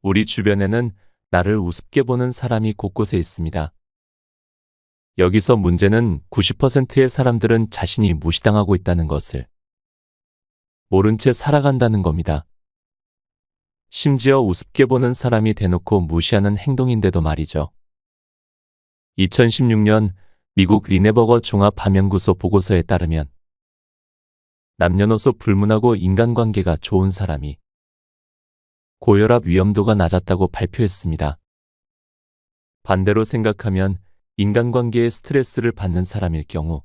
우리 주변에는 나를 우습게 보는 사람이 곳곳에 있습니다. 여기서 문제는 90%의 사람들은 자신이 무시당하고 있다는 것을 모른 채 살아간다는 겁니다. 심지어 우습게 보는 사람이 대놓고 무시하는 행동인데도 말이죠. 2016년 미국 리네버거 종합화명구소 보고서에 따르면 남녀노소 불문하고 인간관계가 좋은 사람이 고혈압 위험도가 낮았다고 발표했습니다. 반대로 생각하면 인간관계에 스트레스를 받는 사람일 경우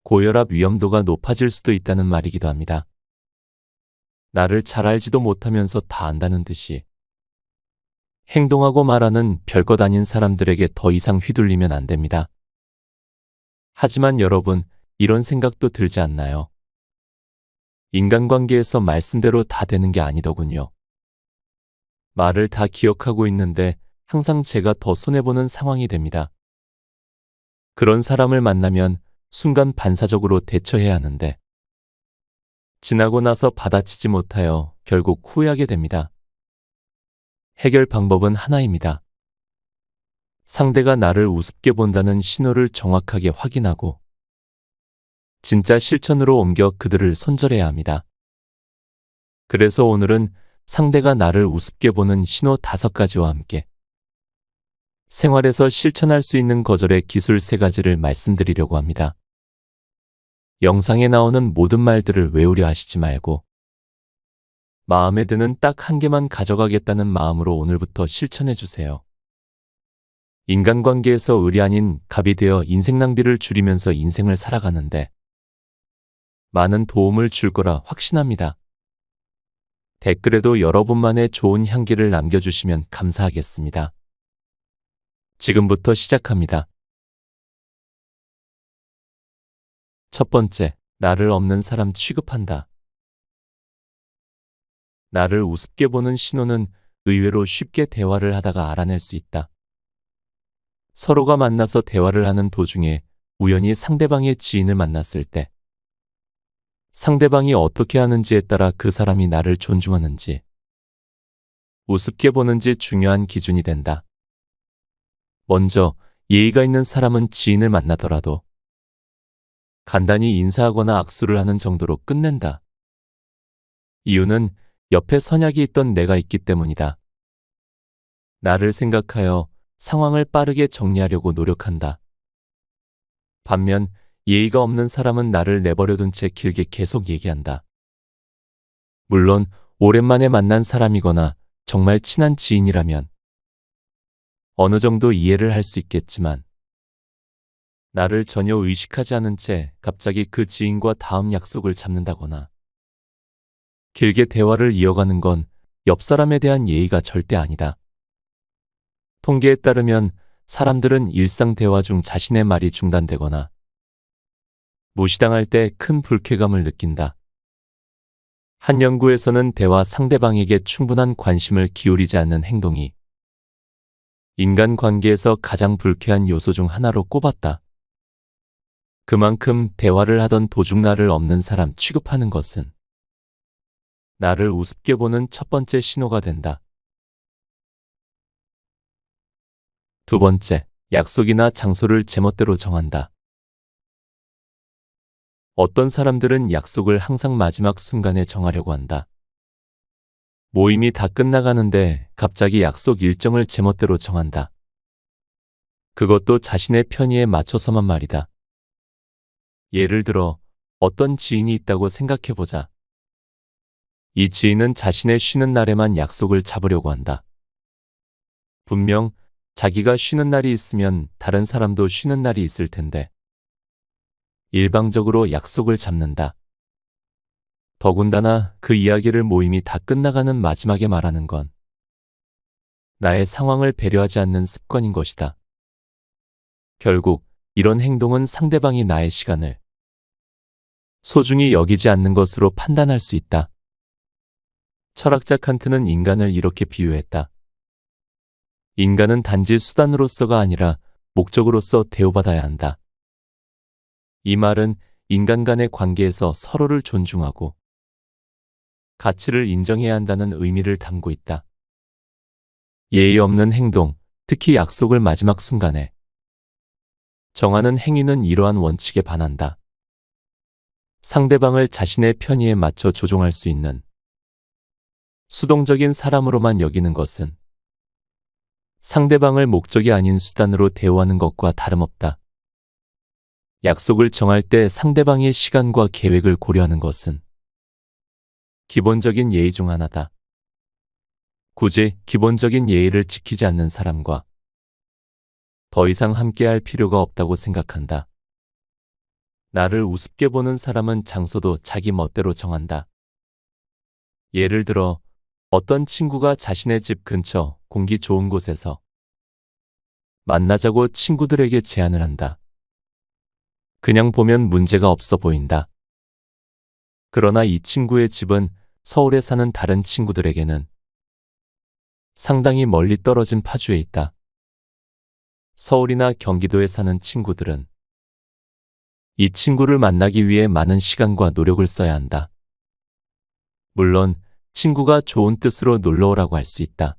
고혈압 위험도가 높아질 수도 있다는 말이기도 합니다. 나를 잘 알지도 못하면서 다 안다는 듯이 행동하고 말하는 별것 아닌 사람들에게 더 이상 휘둘리면 안 됩니다. 하지만 여러분, 이런 생각도 들지 않나요? 인간관계에서 말씀대로 다 되는 게 아니더군요. 말을 다 기억하고 있는데 항상 제가 더 손해보는 상황이 됩니다. 그런 사람을 만나면 순간 반사적으로 대처해야 하는데 지나고 나서 받아치지 못하여 결국 후회하게 됩니다. 해결 방법은 하나입니다. 상대가 나를 우습게 본다는 신호를 정확하게 확인하고 진짜 실천으로 옮겨 그들을 손절해야 합니다. 그래서 오늘은 상대가 나를 우습게 보는 신호 5가지와 함께 생활에서 실천할 수 있는 거절의 기술 3가지를 말씀드리려고 합니다. 영상에 나오는 모든 말들을 외우려 하시지 말고 마음에 드는 딱 1개만 가져가겠다는 마음으로 오늘부터 실천해 주세요. 인간관계에서 을이 아닌 갑이 되어 인생 낭비를 줄이면서 인생을 살아가는데 많은 도움을 줄 거라 확신합니다. 댓글에도 여러분만의 좋은 향기를 남겨주시면 감사하겠습니다. 지금부터 시작합니다. 첫 번째, 나를 없는 사람 취급한다. 나를 우습게 보는 신호는 의외로 쉽게 대화를 하다가 알아낼 수 있다. 서로가 만나서 대화를 하는 도중에 우연히 상대방의 지인을 만났을 때 상대방이 어떻게 하는지에 따라 그 사람이 나를 존중하는지 우습게 보는지 중요한 기준이 된다. 먼저 예의가 있는 사람은 지인을 만나더라도 간단히 인사하거나 악수를 하는 정도로 끝낸다. 이유는 옆에 선약이 있던 내가 있기 때문이다. 나를 생각하여 상황을 빠르게 정리하려고 노력한다. 반면 예의가 없는 사람은 나를 내버려둔 채 길게 계속 얘기한다. 물론 오랜만에 만난 사람이거나 정말 친한 지인이라면 어느 정도 이해를 할 수 있겠지만 나를 전혀 의식하지 않은 채 갑자기 그 지인과 다음 약속을 잡는다거나 길게 대화를 이어가는 건 옆 사람에 대한 예의가 절대 아니다. 통계에 따르면 사람들은 일상 대화 중 자신의 말이 중단되거나 무시당할 때 큰 불쾌감을 느낀다. 한 연구에서는 대화 상대방에게 충분한 관심을 기울이지 않는 행동이 인간관계에서 가장 불쾌한 요소 중 하나로 꼽았다. 그만큼 대화를 하던 도중 나를 없는 사람 취급하는 것은 나를 우습게 보는 첫 번째 신호가 된다. 두 번째, 약속이나 장소를 제멋대로 정한다. 어떤 사람들은 약속을 항상 마지막 순간에 정하려고 한다. 모임이 다 끝나가는데 갑자기 약속 일정을 제멋대로 정한다. 그것도 자신의 편의에 맞춰서만 말이다. 예를 들어 어떤 지인이 있다고 생각해보자. 이 지인은 자신의 쉬는 날에만 약속을 잡으려고 한다. 분명 자기가 쉬는 날이 있으면 다른 사람도 쉬는 날이 있을 텐데 일방적으로 약속을 잡는다. 더군다나 그 이야기를 모임이 다 끝나가는 마지막에 말하는 건 나의 상황을 배려하지 않는 습관인 것이다. 결국 이런 행동은 상대방이 나의 시간을 소중히 여기지 않는 것으로 판단할 수 있다. 철학자 칸트는 인간을 이렇게 비유했다. 인간은 단지 수단으로서가 아니라 목적으로서 대우받아야 한다. 이 말은 인간 간의 관계에서 서로를 존중하고 가치를 인정해야 한다는 의미를 담고 있다. 예의 없는 행동, 특히 약속을 마지막 순간에 정하는 행위는 이러한 원칙에 반한다. 상대방을 자신의 편의에 맞춰 조종할 수 있는 수동적인 사람으로만 여기는 것은 상대방을 목적이 아닌 수단으로 대우하는 것과 다름없다. 약속을 정할 때 상대방의 시간과 계획을 고려하는 것은 기본적인 예의 중 하나다. 굳이 기본적인 예의를 지키지 않는 사람과 더 이상 함께할 필요가 없다고 생각한다. 나를 우습게 보는 사람은 장소도 자기 멋대로 정한다. 예를 들어 어떤 친구가 자신의 집 근처 공기 좋은 곳에서 만나자고 친구들에게 제안을 한다. 그냥 보면 문제가 없어 보인다. 그러나 이 친구의 집은 서울에 사는 다른 친구들에게는 상당히 멀리 떨어진 파주에 있다. 서울이나 경기도에 사는 친구들은 이 친구를 만나기 위해 많은 시간과 노력을 써야 한다. 물론 친구가 좋은 뜻으로 놀러 오라고 할 수 있다.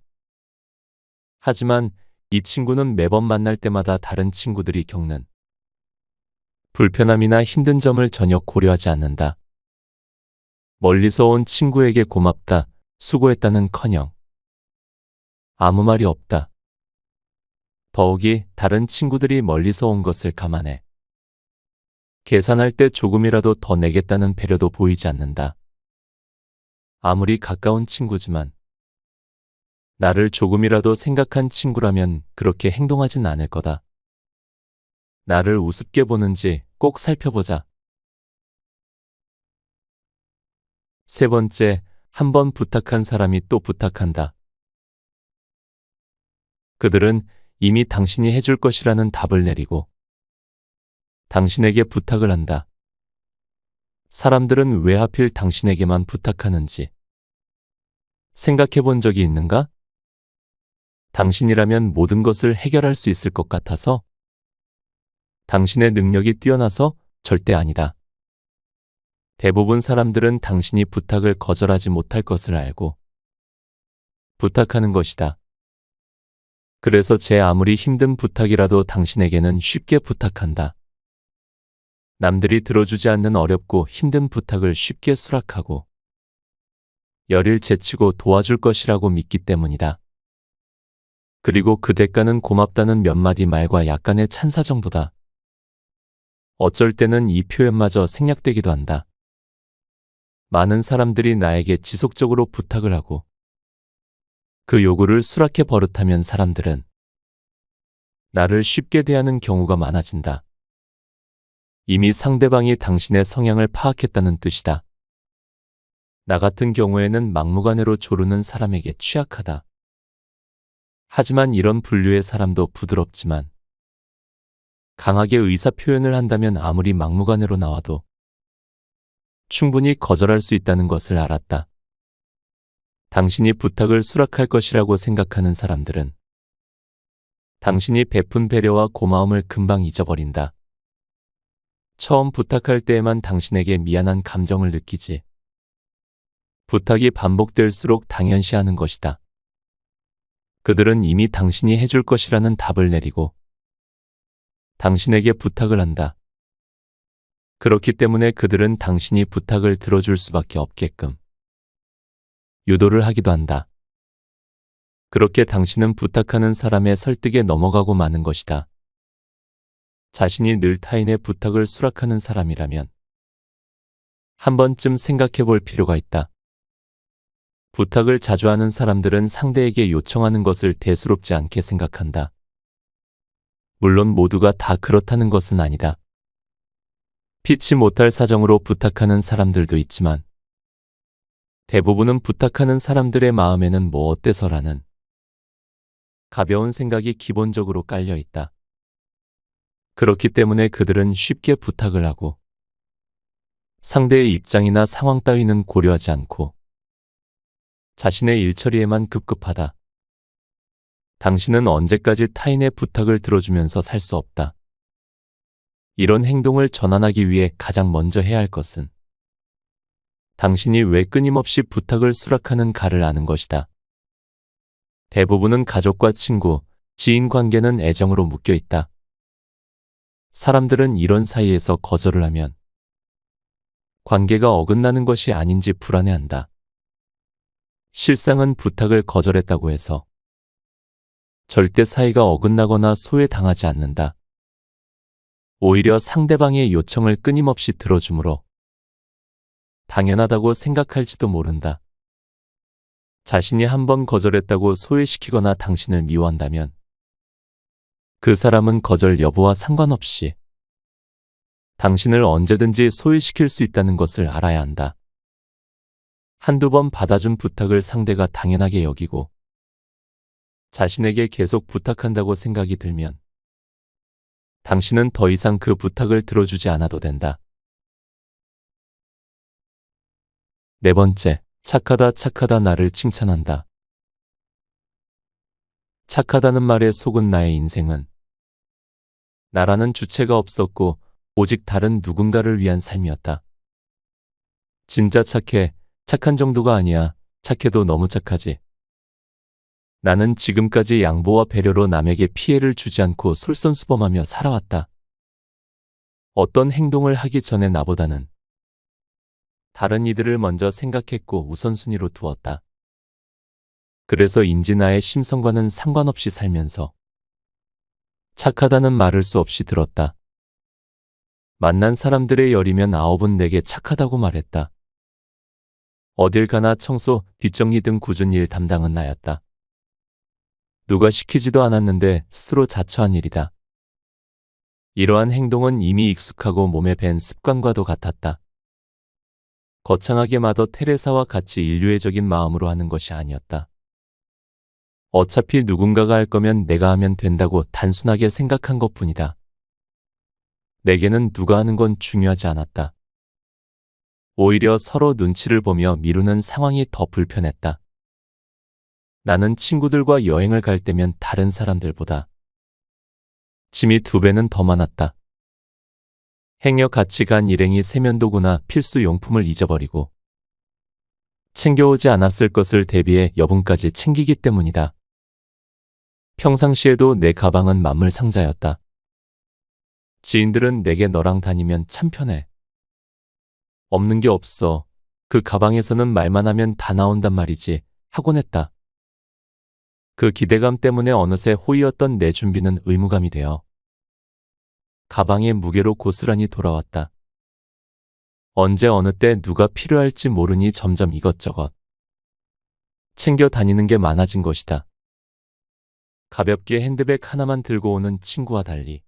하지만 이 친구는 매번 만날 때마다 다른 친구들이 겪는 불편함이나 힘든 점을 전혀 고려하지 않는다. 멀리서 온 친구에게 고맙다, 수고했다는커녕 아무 말이 없다. 더욱이 다른 친구들이 멀리서 온 것을 감안해 계산할 때 조금이라도 더 내겠다는 배려도 보이지 않는다. 아무리 가까운 친구지만 나를 조금이라도 생각한 친구라면 그렇게 행동하진 않을 거다. 나를 우습게 보는지 꼭 살펴보자. 세 번째, 한 번 부탁한 사람이 또 부탁한다. 그들은 이미 당신이 해줄 것이라는 답을 내리고 당신에게 부탁을 한다. 사람들은 왜 하필 당신에게만 부탁하는지 생각해 본 적이 있는가? 당신이라면 모든 것을 해결할 수 있을 것 같아서? 당신의 능력이 뛰어나서? 절대 아니다. 대부분 사람들은 당신이 부탁을 거절하지 못할 것을 알고 부탁하는 것이다. 그래서 제 아무리 힘든 부탁이라도 당신에게는 쉽게 부탁한다. 남들이 들어주지 않는 어렵고 힘든 부탁을 쉽게 수락하고 열일 제치고 도와줄 것이라고 믿기 때문이다. 그리고 그 대가는 고맙다는 몇 마디 말과 약간의 찬사 정도다. 어쩔 때는 이 표현마저 생략되기도 한다. 많은 사람들이 나에게 지속적으로 부탁을 하고 그 요구를 수락해 버릇하면 사람들은 나를 쉽게 대하는 경우가 많아진다. 이미 상대방이 당신의 성향을 파악했다는 뜻이다. 나 같은 경우에는 막무가내로 조르는 사람에게 취약하다. 하지만 이런 분류의 사람도 부드럽지만 강하게 의사 표현을 한다면 아무리 막무가내로 나와도 충분히 거절할 수 있다는 것을 알았다. 당신이 부탁을 수락할 것이라고 생각하는 사람들은 당신이 베푼 배려와 고마움을 금방 잊어버린다. 처음 부탁할 때에만 당신에게 미안한 감정을 느끼지. 부탁이 반복될수록 당연시하는 것이다. 그들은 이미 당신이 해줄 것이라는 답을 내리고 당신에게 부탁을 한다. 그렇기 때문에 그들은 당신이 부탁을 들어줄 수밖에 없게끔 유도를 하기도 한다. 그렇게 당신은 부탁하는 사람의 설득에 넘어가고 마는 것이다. 자신이 늘 타인의 부탁을 수락하는 사람이라면 한 번쯤 생각해 볼 필요가 있다. 부탁을 자주 하는 사람들은 상대에게 요청하는 것을 대수롭지 않게 생각한다. 물론 모두가 다 그렇다는 것은 아니다. 피치 못할 사정으로 부탁하는 사람들도 있지만 대부분은 부탁하는 사람들의 마음에는 뭐 어때서라는 가벼운 생각이 기본적으로 깔려 있다. 그렇기 때문에 그들은 쉽게 부탁을 하고 상대의 입장이나 상황 따위는 고려하지 않고 자신의 일처리에만 급급하다. 당신은 언제까지 타인의 부탁을 들어주면서 살 수 없다. 이런 행동을 전환하기 위해 가장 먼저 해야 할 것은 당신이 왜 끊임없이 부탁을 수락하는가를 아는 것이다. 대부분은 가족과 친구, 지인 관계는 애정으로 묶여 있다. 사람들은 이런 사이에서 거절을 하면 관계가 어긋나는 것이 아닌지 불안해한다. 실상은 부탁을 거절했다고 해서 절대 사이가 어긋나거나 소외당하지 않는다. 오히려 상대방의 요청을 끊임없이 들어주므로 당연하다고 생각할지도 모른다. 자신이 한 번 거절했다고 소외시키거나 당신을 미워한다면 그 사람은 거절 여부와 상관없이 당신을 언제든지 소외시킬 수 있다는 것을 알아야 한다. 한두 번 받아준 부탁을 상대가 당연하게 여기고 자신에게 계속 부탁한다고 생각이 들면 당신은 더 이상 그 부탁을 들어주지 않아도 된다. 네 번째, 착하다 착하다 나를 칭찬한다. 착하다는 말에 속은 나의 인생은 나라는 주체가 없었고 오직 다른 누군가를 위한 삶이었다. 진짜 착해, 착한 정도가 아니야. 착해도 너무 착하지. 나는 지금까지 양보와 배려로 남에게 피해를 주지 않고 솔선수범하며 살아왔다. 어떤 행동을 하기 전에 나보다는 다른 이들을 먼저 생각했고 우선순위로 두었다. 그래서인지 나의 심성과는 상관없이 살면서 착하다는 말을 수 없이 들었다. 만난 사람들의 10이면 9은 내게 착하다고 말했다. 어딜 가나 청소, 뒷정리 등 굳은 일 담당은 나였다. 누가 시키지도 않았는데 스스로 자처한 일이다. 이러한 행동은 이미 익숙하고 몸에 밴 습관과도 같았다. 거창하게 마더 테레사와 같이 인류애적인 마음으로 하는 것이 아니었다. 어차피 누군가가 할 거면 내가 하면 된다고 단순하게 생각한 것뿐이다. 내게는 누가 하는 건 중요하지 않았다. 오히려 서로 눈치를 보며 미루는 상황이 더 불편했다. 나는 친구들과 여행을 갈 때면 다른 사람들보다 짐이 2배는 더 많았다. 행여 같이 간 일행이 세면도구나 필수 용품을 잊어버리고 챙겨오지 않았을 것을 대비해 여분까지 챙기기 때문이다. 평상시에도 내 가방은 만물 상자였다. 지인들은 내게 너랑 다니면 참 편해. 없는 게 없어. 그 가방에서는 말만 하면 다 나온단 말이지. 하곤 했다. 그 기대감 때문에 어느새 호의였던 내 준비는 의무감이 되어 가방의 무게로 고스란히 돌아왔다. 언제 어느 때 누가 필요할지 모르니 점점 이것저것 챙겨 다니는 게 많아진 것이다. 가볍게 핸드백 하나만 들고 오는 친구와 달리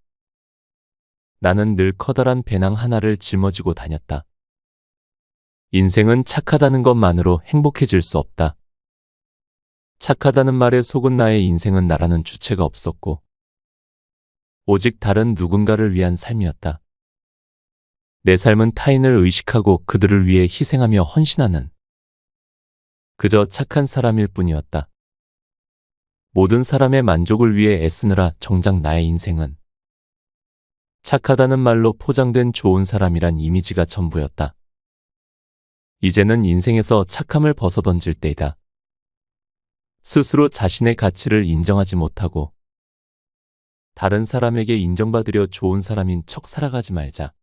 나는 늘 커다란 배낭 하나를 짊어지고 다녔다. 인생은 착하다는 것만으로 행복해질 수 없다. 착하다는 말에 속은 나의 인생은 나라는 주체가 없었고 오직 다른 누군가를 위한 삶이었다. 내 삶은 타인을 의식하고 그들을 위해 희생하며 헌신하는 그저 착한 사람일 뿐이었다. 모든 사람의 만족을 위해 애쓰느라 정작 나의 인생은 착하다는 말로 포장된 좋은 사람이란 이미지가 전부였다. 이제는 인생에서 착함을 벗어던질 때이다. 스스로 자신의 가치를 인정하지 못하고 다른 사람에게 인정받으려 좋은 사람인 척 살아가지 말자.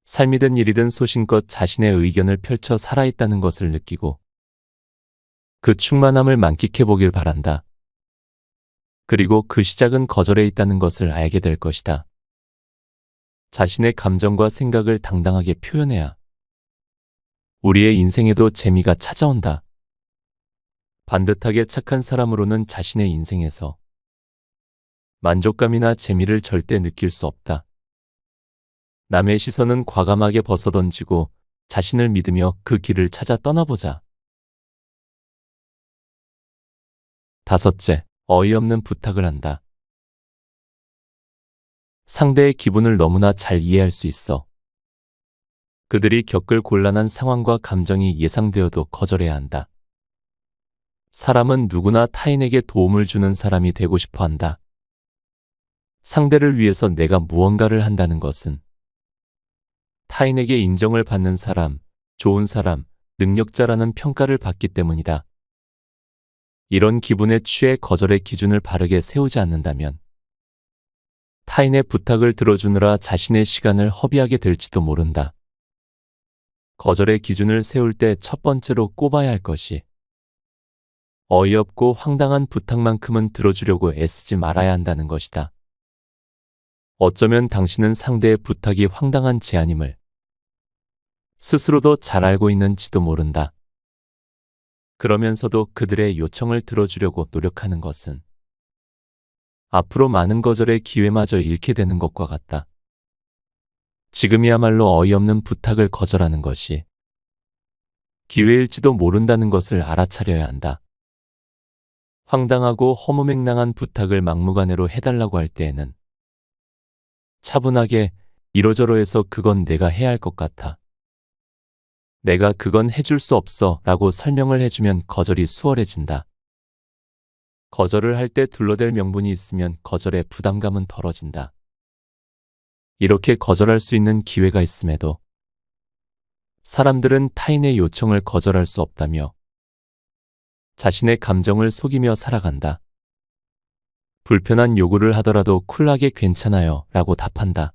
삶이든 일이든 소신껏 자신의 의견을 펼쳐 살아있다는 것을 느끼고 그 충만함을 만끽해 보길 바란다. 그리고 그 시작은 거절에 있다는 것을 알게 될 것이다. 자신의 감정과 생각을 당당하게 표현해야 우리의 인생에도 재미가 찾아온다. 반듯하게 착한 사람으로는 자신의 인생에서 만족감이나 재미를 절대 느낄 수 없다. 남의 시선은 과감하게 벗어던지고 자신을 믿으며 그 길을 찾아 떠나보자. 5째, 어이없는 부탁을 한다. 상대의 기분을 너무나 잘 이해할 수 있어. 그들이 겪을 곤란한 상황과 감정이 예상되어도 거절해야 한다. 사람은 누구나 타인에게 도움을 주는 사람이 되고 싶어 한다. 상대를 위해서 내가 무언가를 한다는 것은 타인에게 인정을 받는 사람, 좋은 사람, 능력자라는 평가를 받기 때문이다. 이런 기분에 취해 거절의 기준을 바르게 세우지 않는다면 타인의 부탁을 들어주느라 자신의 시간을 허비하게 될지도 모른다. 거절의 기준을 세울 때 첫 번째로 꼽아야 할 것이 어이없고 황당한 부탁만큼은 들어주려고 애쓰지 말아야 한다는 것이다. 어쩌면 당신은 상대의 부탁이 황당한 제안임을 스스로도 잘 알고 있는지도 모른다. 그러면서도 그들의 요청을 들어주려고 노력하는 것은 앞으로 많은 거절의 기회마저 잃게 되는 것과 같다. 지금이야말로 어이없는 부탁을 거절하는 것이 기회일지도 모른다는 것을 알아차려야 한다. 황당하고 허무맹랑한 부탁을 막무가내로 해달라고 할 때에는 차분하게 이러저러해서 그건 내가 해야 할 것 같아. 내가 그건 해줄 수 없어 라고 설명을 해주면 거절이 수월해진다. 거절을 할 때 둘러댈 명분이 있으면 거절의 부담감은 덜어진다. 이렇게 거절할 수 있는 기회가 있음에도 사람들은 타인의 요청을 거절할 수 없다며 자신의 감정을 속이며 살아간다. 불편한 요구를 하더라도 쿨하게 괜찮아요 라고 답한다.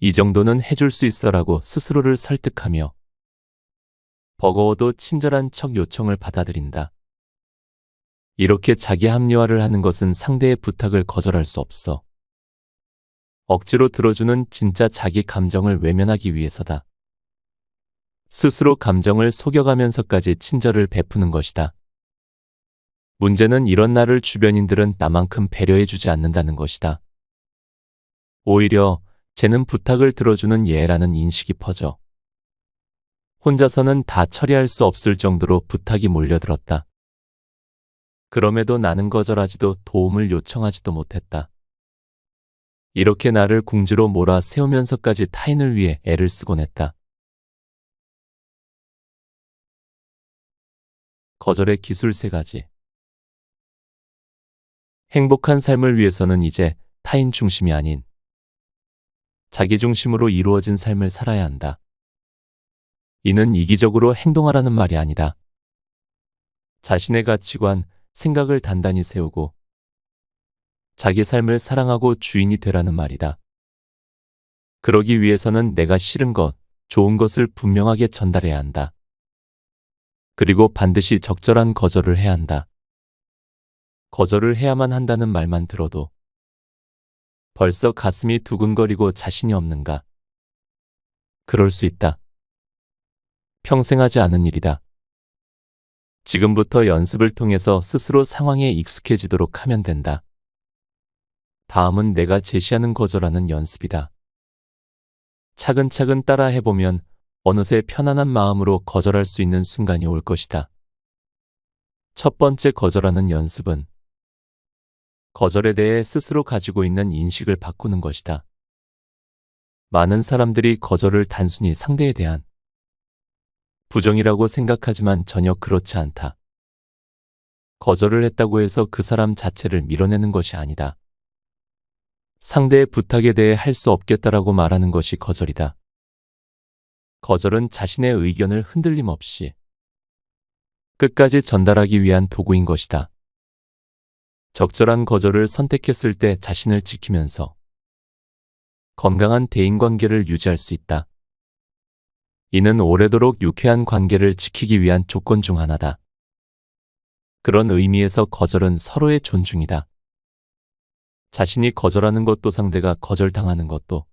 이 정도는 해줄 수 있어 라고 스스로를 설득하며 버거워도 친절한 척 요청을 받아들인다. 이렇게 자기 합리화를 하는 것은 상대의 부탁을 거절할 수 없어. 억지로 들어주는 진짜 자기 감정을 외면하기 위해서다. 스스로 감정을 속여가면서까지 친절을 베푸는 것이다. 문제는 이런 나를 주변인들은 나만큼 배려해주지 않는다는 것이다. 오히려 쟤는 부탁을 들어주는 얘라는 인식이 퍼져 혼자서는 다 처리할 수 없을 정도로 부탁이 몰려들었다. 그럼에도 나는 거절하지도 도움을 요청하지도 못했다. 이렇게 나를 궁지로 몰아 세우면서까지 타인을 위해 애를 쓰곤 했다. 거절의 기술 3가지. 행복한 삶을 위해서는 이제 타인 중심이 아닌 자기 중심으로 이루어진 삶을 살아야 한다. 이는 이기적으로 행동하라는 말이 아니다. 자신의 가치관, 생각을 단단히 세우고 자기 삶을 사랑하고 주인이 되라는 말이다. 그러기 위해서는 내가 싫은 것, 좋은 것을 분명하게 전달해야 한다. 그리고 반드시 적절한 거절을 해야 한다. 거절을 해야만 한다는 말만 들어도 벌써 가슴이 두근거리고 자신이 없는가? 그럴 수 있다. 평생 하지 않은 일이다. 지금부터 연습을 통해서 스스로 상황에 익숙해지도록 하면 된다. 다음은 내가 제시하는 거절하는 연습이다. 차근차근 따라 해보면 어느새 편안한 마음으로 거절할 수 있는 순간이 올 것이다. 첫 번째 거절하는 연습은 거절에 대해 스스로 가지고 있는 인식을 바꾸는 것이다. 많은 사람들이 거절을 단순히 상대에 대한 부정이라고 생각하지만 전혀 그렇지 않다. 거절을 했다고 해서 그 사람 자체를 밀어내는 것이 아니다. 상대의 부탁에 대해 할 수 없겠다라고 말하는 것이 거절이다. 거절은 자신의 의견을 흔들림 없이 끝까지 전달하기 위한 도구인 것이다. 적절한 거절을 선택했을 때 자신을 지키면서 건강한 대인관계를 유지할 수 있다. 이는 오래도록 유쾌한 관계를 지키기 위한 조건 중 하나다. 그런 의미에서 거절은 서로의 존중이다. 자신이 거절하는 것도 상대가 거절당하는 것도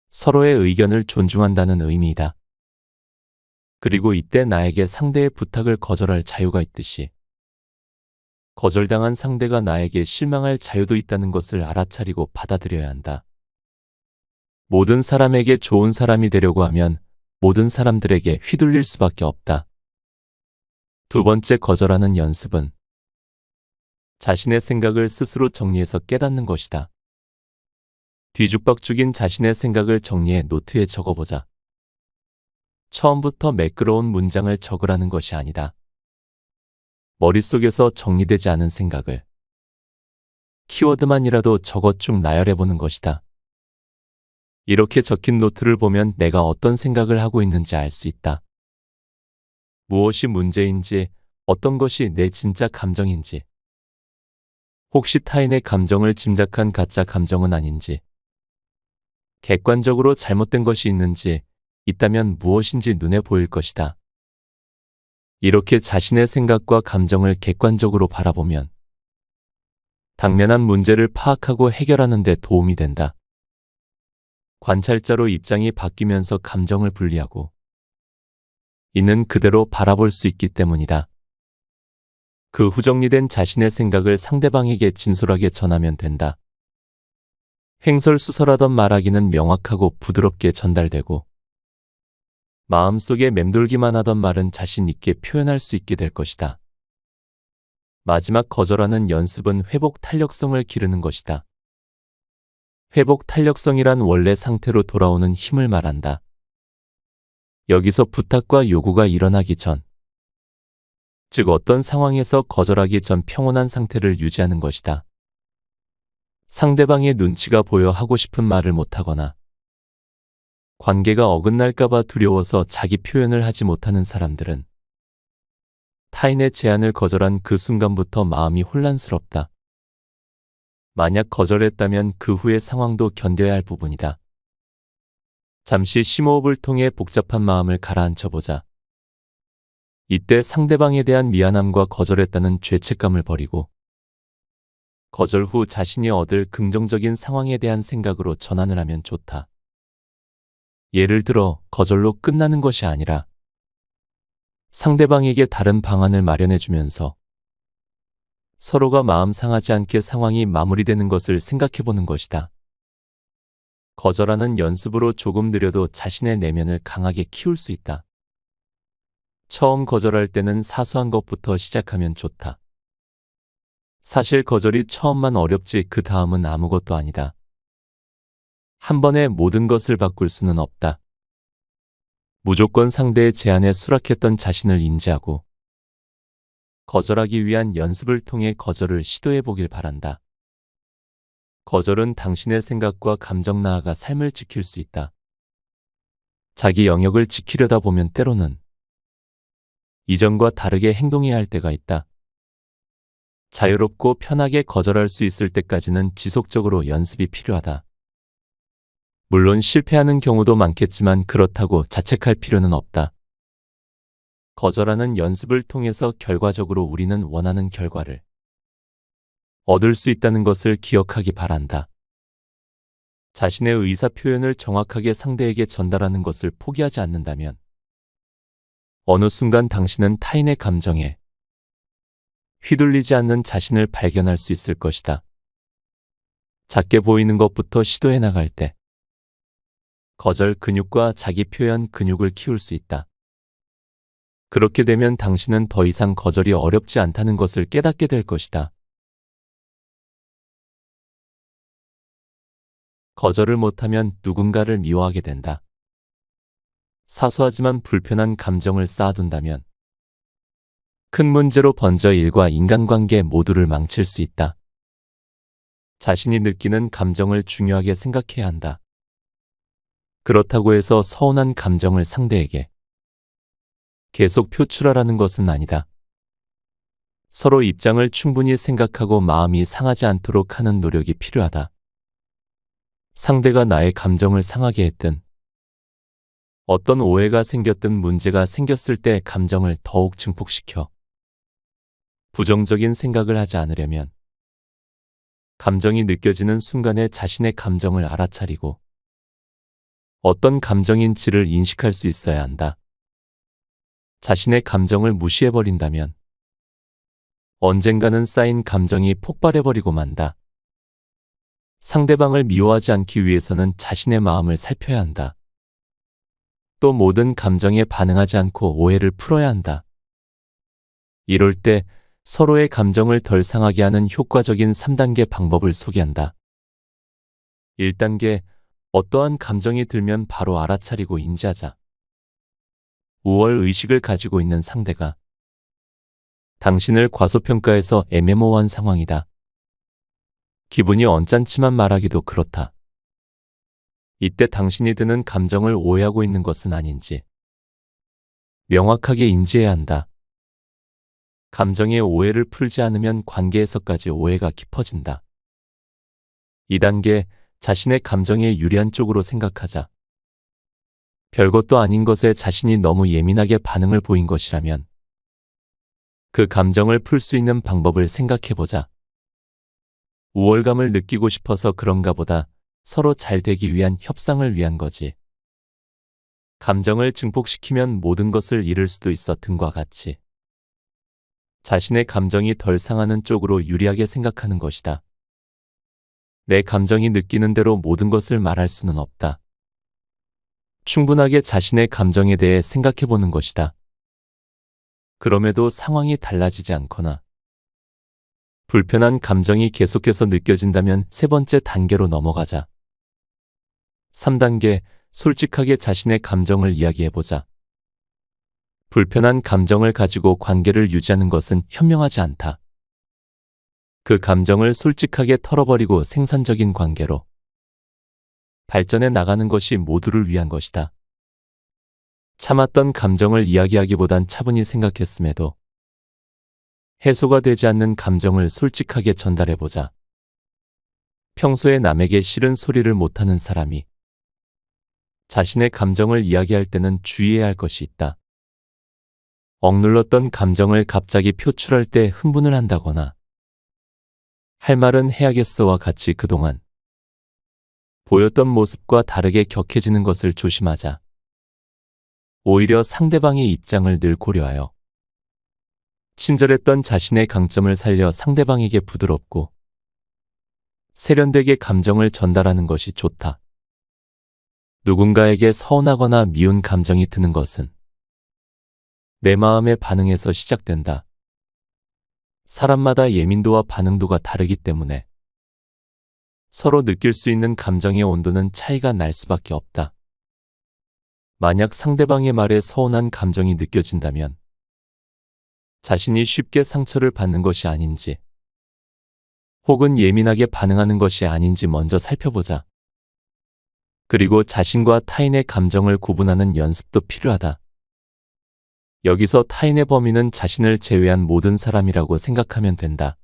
서로의 의견을 존중한다는 의미이다. 그리고 이때 나에게 상대의 부탁을 거절할 자유가 있듯이 거절당한 상대가 나에게 실망할 자유도 있다는 것을 알아차리고 받아들여야 한다. 모든 사람에게 좋은 사람이 되려고 하면 모든 사람들에게 휘둘릴 수밖에 없다. 두 번째 거절하는 연습은 자신의 생각을 스스로 정리해서 깨닫는 것이다. 뒤죽박죽인 자신의 생각을 정리해 노트에 적어보자. 처음부터 매끄러운 문장을 적으라는 것이 아니다. 머릿속에서 정리되지 않은 생각을 키워드만이라도 적어 쭉 나열해보는 것이다. 이렇게 적힌 노트를 보면 내가 어떤 생각을 하고 있는지 알 수 있다. 무엇이 문제인지, 어떤 것이 내 진짜 감정인지, 혹시 타인의 감정을 짐작한 가짜 감정은 아닌지, 객관적으로 잘못된 것이 있는지, 있다면 무엇인지 눈에 보일 것이다. 이렇게 자신의 생각과 감정을 객관적으로 바라보면 당면한 문제를 파악하고 해결하는 데 도움이 된다. 관찰자로 입장이 바뀌면서 감정을 분리하고 있는 그대로 바라볼 수 있기 때문이다. 그 후 정리된 자신의 생각을 상대방에게 진솔하게 전하면 된다. 횡설수설하던 말하기는 명확하고 부드럽게 전달되고 마음속에 맴돌기만 하던 말은 자신 있게 표현할 수 있게 될 것이다. 마지막 거절하는 연습은 회복 탄력성을 기르는 것이다. 회복 탄력성이란 원래 상태로 돌아오는 힘을 말한다. 여기서 부탁과 요구가 일어나기 전, 즉 어떤 상황에서 거절하기 전 평온한 상태를 유지하는 것이다. 상대방의 눈치가 보여 하고 싶은 말을 못하거나 관계가 어긋날까봐 두려워서 자기 표현을 하지 못하는 사람들은 타인의 제안을 거절한 그 순간부터 마음이 혼란스럽다. 만약 거절했다면 그 후의 상황도 견뎌야 할 부분이다. 잠시 심호흡을 통해 복잡한 마음을 가라앉혀보자. 이때 상대방에 대한 미안함과 거절했다는 죄책감을 버리고 거절 후 자신이 얻을 긍정적인 상황에 대한 생각으로 전환을 하면 좋다. 예를 들어 거절로 끝나는 것이 아니라 상대방에게 다른 방안을 마련해주면서 서로가 마음 상하지 않게 상황이 마무리되는 것을 생각해보는 것이다. 거절하는 연습으로 조금 느려도 자신의 내면을 강하게 키울 수 있다. 처음 거절할 때는 사소한 것부터 시작하면 좋다. 사실 거절이 처음만 어렵지 그 다음은 아무것도 아니다. 한 번에 모든 것을 바꿀 수는 없다. 무조건 상대의 제안에 수락했던 자신을 인지하고 거절하기 위한 연습을 통해 거절을 시도해 보길 바란다. 거절은 당신의 생각과 감정 나아가 삶을 지킬 수 있다. 자기 영역을 지키려다 보면 때로는 이전과 다르게 행동해야 할 때가 있다. 자유롭고 편하게 거절할 수 있을 때까지는 지속적으로 연습이 필요하다. 물론 실패하는 경우도 많겠지만 그렇다고 자책할 필요는 없다. 거절하는 연습을 통해서 결과적으로 우리는 원하는 결과를 얻을 수 있다는 것을 기억하기 바란다. 자신의 의사 표현을 정확하게 상대에게 전달하는 것을 포기하지 않는다면 어느 순간 당신은 타인의 감정에 휘둘리지 않는 자신을 발견할 수 있을 것이다. 작게 보이는 것부터 시도해 나갈 때 거절 근육과 자기 표현 근육을 키울 수 있다. 그렇게 되면 당신은 더 이상 거절이 어렵지 않다는 것을 깨닫게 될 것이다. 거절을 못하면 누군가를 미워하게 된다. 사소하지만 불편한 감정을 쌓아둔다면 큰 문제로 번져 일과 인간관계 모두를 망칠 수 있다. 자신이 느끼는 감정을 중요하게 생각해야 한다. 그렇다고 해서 서운한 감정을 상대에게 계속 표출하라는 것은 아니다. 서로 입장을 충분히 생각하고 마음이 상하지 않도록 하는 노력이 필요하다. 상대가 나의 감정을 상하게 했든 어떤 오해가 생겼든 문제가 생겼을 때 감정을 더욱 증폭시켜 부정적인 생각을 하지 않으려면 감정이 느껴지는 순간에 자신의 감정을 알아차리고 어떤 감정인지를 인식할 수 있어야 한다. 자신의 감정을 무시해버린다면 언젠가는 쌓인 감정이 폭발해버리고 만다. 상대방을 미워하지 않기 위해서는 자신의 마음을 살펴야 한다. 또 모든 감정에 반응하지 않고 오해를 풀어야 한다. 이럴 때 서로의 감정을 덜 상하게 하는 효과적인 3단계 방법을 소개한다. 1단계, 어떠한 감정이 들면 바로 알아차리고 인지하자. 우월 의식을 가지고 있는 상대가 당신을 과소평가해서 애매모호한 상황이다. 기분이 언짢지만 말하기도 그렇다. 이때 당신이 드는 감정을 오해하고 있는 것은 아닌지 명확하게 인지해야 한다. 감정의 오해를 풀지 않으면 관계에서까지 오해가 깊어진다. 2단계, 자신의 감정에 유리한 쪽으로 생각하자. 별것도 아닌 것에 자신이 너무 예민하게 반응을 보인 것이라면 그 감정을 풀 수 있는 방법을 생각해보자. 우월감을 느끼고 싶어서 그런가 보다. 서로 잘 되기 위한 협상을 위한 거지. 감정을 증폭시키면 모든 것을 잃을 수도 있어 등과 같이. 자신의 감정이 덜 상하는 쪽으로 유리하게 생각하는 것이다. 내 감정이 느끼는 대로 모든 것을 말할 수는 없다. 충분하게 자신의 감정에 대해 생각해보는 것이다. 그럼에도 상황이 달라지지 않거나 불편한 감정이 계속해서 느껴진다면 세 번째 단계로 넘어가자. 3단계, 솔직하게 자신의 감정을 이야기해보자. 불편한 감정을 가지고 관계를 유지하는 것은 현명하지 않다. 그 감정을 솔직하게 털어버리고 생산적인 관계로 발전해 나가는 것이 모두를 위한 것이다. 참았던 감정을 이야기하기보단 차분히 생각했음에도 해소가 되지 않는 감정을 솔직하게 전달해보자. 평소에 남에게 싫은 소리를 못하는 사람이 자신의 감정을 이야기할 때는 주의해야 할 것이 있다. 억눌렀던 감정을 갑자기 표출할 때 흥분을 한다거나 할 말은 해야겠어와 같이 그동안 보였던 모습과 다르게 격해지는 것을 조심하자. 오히려 상대방의 입장을 늘 고려하여 친절했던 자신의 강점을 살려 상대방에게 부드럽고 세련되게 감정을 전달하는 것이 좋다. 누군가에게 서운하거나 미운 감정이 드는 것은 내 마음의 반응에서 시작된다. 사람마다 예민도와 반응도가 다르기 때문에 서로 느낄 수 있는 감정의 온도는 차이가 날 수밖에 없다. 만약 상대방의 말에 서운한 감정이 느껴진다면 자신이 쉽게 상처를 받는 것이 아닌지 혹은 예민하게 반응하는 것이 아닌지 먼저 살펴보자. 그리고 자신과 타인의 감정을 구분하는 연습도 필요하다. 여기서 타인의 범위는 자신을 제외한 모든 사람이라고 생각하면 된다.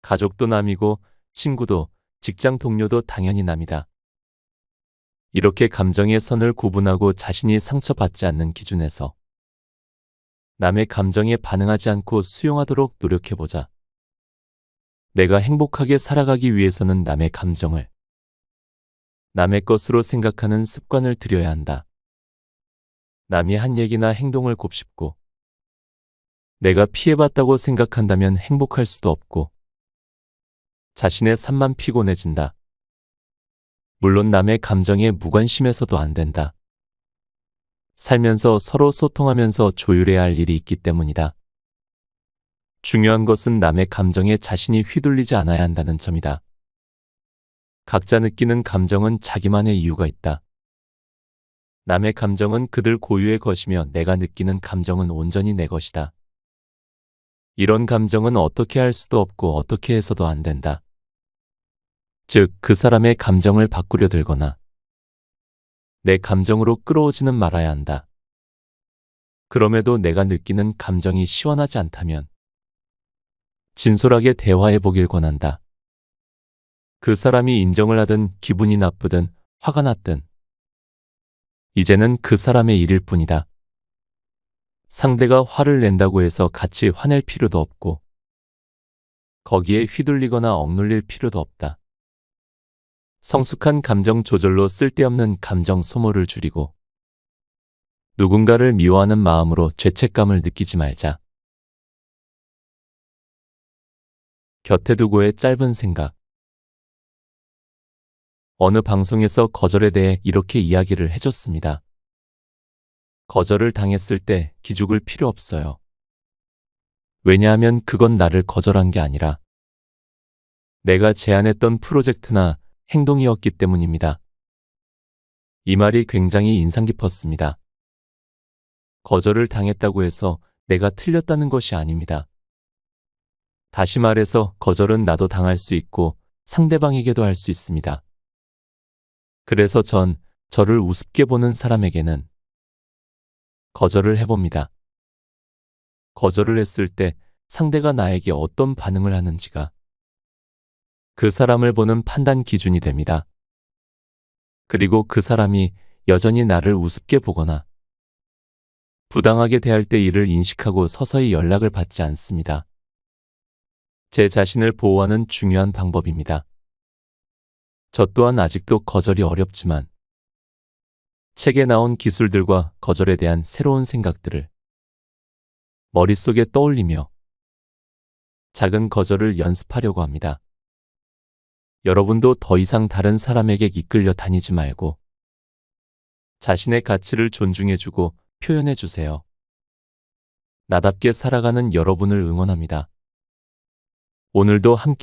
가족도 남이고 친구도 직장 동료도 당연히 남이다. 이렇게 감정의 선을 구분하고 자신이 상처받지 않는 기준에서 남의 감정에 반응하지 않고 수용하도록 노력해보자. 내가 행복하게 살아가기 위해서는 남의 감정을 남의 것으로 생각하는 습관을 들여야 한다. 남이 한 얘기나 행동을 곱씹고 내가 피해봤다고 생각한다면 행복할 수도 없고 자신의 삶만 피곤해진다. 물론 남의 감정에 무관심해서도 안 된다. 살면서 서로 소통하면서 조율해야 할 일이 있기 때문이다. 중요한 것은 남의 감정에 자신이 휘둘리지 않아야 한다는 점이다. 각자 느끼는 감정은 자기만의 이유가 있다. 남의 감정은 그들 고유의 것이며 내가 느끼는 감정은 온전히 내 것이다. 이런 감정은 어떻게 할 수도 없고 어떻게 해서도 안 된다. 즉, 그 사람의 감정을 바꾸려 들거나 내 감정으로 끌어오지는 말아야 한다. 그럼에도 내가 느끼는 감정이 시원하지 않다면 진솔하게 대화해 보길 권한다. 그 사람이 인정을 하든 기분이 나쁘든 화가 났든 이제는 그 사람의 일일 뿐이다. 상대가 화를 낸다고 해서 같이 화낼 필요도 없고 거기에 휘둘리거나 억눌릴 필요도 없다. 성숙한 감정 조절로 쓸데없는 감정 소모를 줄이고 누군가를 미워하는 마음으로 죄책감을 느끼지 말자. 곁에 두고의 짧은 생각. 어느 방송에서 거절에 대해 이렇게 이야기를 해줬습니다. 거절을 당했을 때 기죽을 필요 없어요. 왜냐하면 그건 나를 거절한 게 아니라 내가 제안했던 프로젝트나 행동이었기 때문입니다. 이 말이 굉장히 인상 깊었습니다. 거절을 당했다고 해서 내가 틀렸다는 것이 아닙니다. 다시 말해서 거절은 나도 당할 수 있고 상대방에게도 할 수 있습니다. 그래서 전 저를 우습게 보는 사람에게는 거절을 해봅니다. 거절을 했을 때 상대가 나에게 어떤 반응을 하는지가 그 사람을 보는 판단 기준이 됩니다. 그리고 그 사람이 여전히 나를 우습게 보거나 부당하게 대할 때 이를 인식하고 서서히 연락을 받지 않습니다. 제 자신을 보호하는 중요한 방법입니다. 저 또한 아직도 거절이 어렵지만 책에 나온 기술들과 거절에 대한 새로운 생각들을 머릿속에 떠올리며 작은 거절을 연습하려고 합니다. 여러분도 더 이상 다른 사람에게 이끌려 다니지 말고 자신의 가치를 존중해주고 표현해주세요. 나답게 살아가는 여러분을 응원합니다. 오늘도 함께